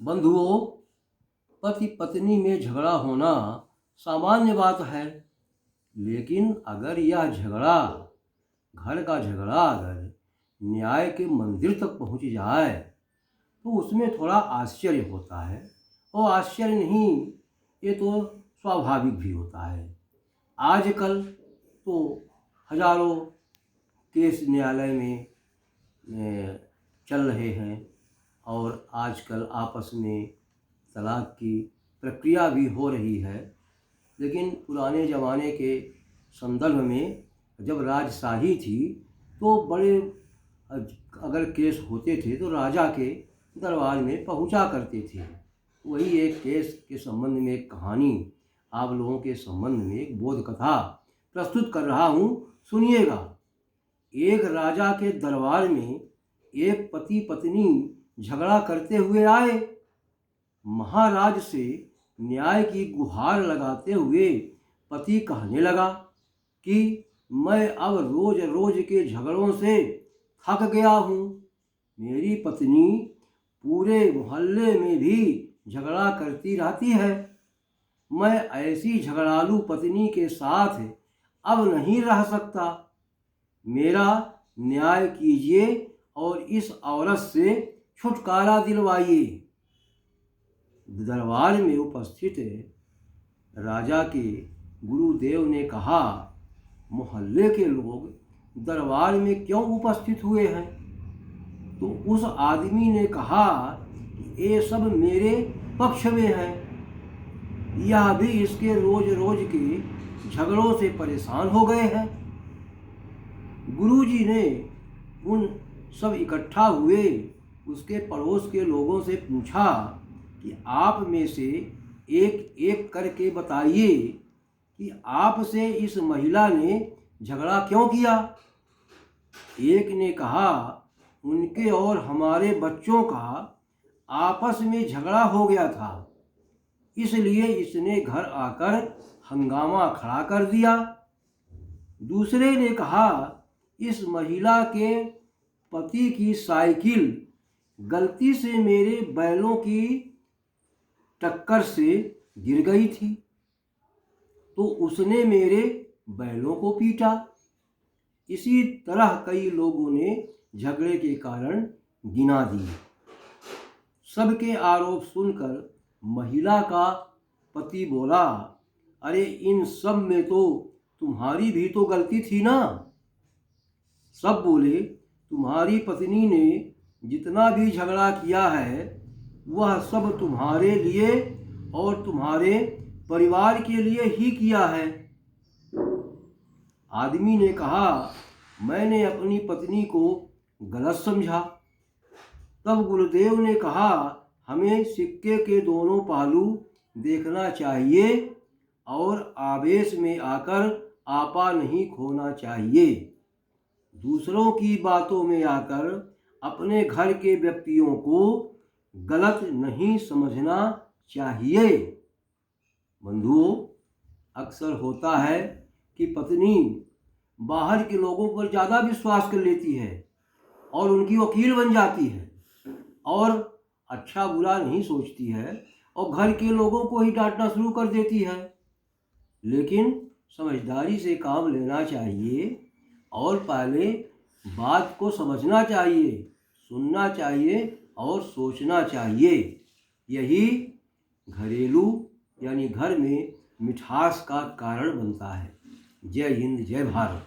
बंधुओं, पति पत्नी में झगड़ा होना सामान्य बात है। लेकिन अगर यह झगड़ा, घर का झगड़ा अगर न्याय के मंदिर तक पहुंच जाए तो उसमें थोड़ा आश्चर्य होता है। और आश्चर्य नहीं, ये तो स्वाभाविक भी होता है। आजकल तो हजारों केस न्यायालय में चल रहे हैं और आजकल आपस में तलाक की प्रक्रिया भी हो रही है। लेकिन पुराने ज़माने के संदर्भ में जब राजशाही थी तो बड़े अगर केस होते थे तो राजा के दरबार में पहुंचा करते थे। वही एक केस के संबंध में एक कहानी आप लोगों के संबंध में एक बोध कथा प्रस्तुत कर रहा हूँ, सुनिएगा। एक राजा के दरबार में एक पति पत्नी झगड़ा करते हुए आए। महाराज से न्याय की गुहार लगाते हुए पति कहने लगा कि मैं अब रोज रोज के झगड़ों से थक गया हूँ। मेरी पत्नी पूरे मोहल्ले में भी झगड़ा करती रहती है। मैं ऐसी झगड़ालू पत्नी के साथ अब नहीं रह सकता। मेरा न्याय कीजिए और इस औरत से छुटकारा दिलवाइए। दरबार में उपस्थित राजा के गुरुदेव ने कहा, मोहल्ले के लोग दरबार में क्यों उपस्थित हुए हैं? तो उस आदमी ने कहा कि ये सब मेरे पक्ष में है। यह भी इसके रोज रोज के झगड़ों से परेशान हो गए हैं। गुरुजी ने उन सब इकट्ठा हुए उसके पड़ोस के लोगों से पूछा कि आप में से एक एक करके बताइए कि आपसे इस महिला ने झगड़ा क्यों किया। एक ने कहा, उनके और हमारे बच्चों का आपस में झगड़ा हो गया था, इसलिए इसने घर आकर हंगामा खड़ा कर दिया। दूसरे ने कहा, इस महिला के पति की साइकिल गलती से मेरे बैलों की टक्कर से गिर गई थी तो उसने मेरे बैलों को पीटा। इसी तरह कई लोगों ने झगड़े के कारण गिना दिए। सबके आरोप सुनकर महिला का पति बोला, अरे इन सब में तो तुम्हारी भी तो गलती थी ना। सब बोले, तुम्हारी पत्नी ने जितना भी झगड़ा किया है वह सब तुम्हारे लिए और तुम्हारे परिवार के लिए ही किया है। आदमी ने कहा, मैंने अपनी पत्नी को गलत समझा। तब गुरुदेव ने कहा, हमें सिक्के के दोनों पहलू देखना चाहिए और आवेश में आकर आपा नहीं खोना चाहिए। दूसरों की बातों में आकर अपने घर के व्यक्तियों को गलत नहीं समझना चाहिए। बंधुओं, अक्सर होता है कि पत्नी बाहर के लोगों पर ज़्यादा विश्वास कर लेती है और उनकी वकील बन जाती है और अच्छा बुरा नहीं सोचती है और घर के लोगों को ही डांटना शुरू कर देती है। लेकिन समझदारी से काम लेना चाहिए और पहले बात को समझना चाहिए, सुनना चाहिए और सोचना चाहिए। यही घरेलू यानी घर में मिठास का कारण बनता है। जय हिंद, जय भारत।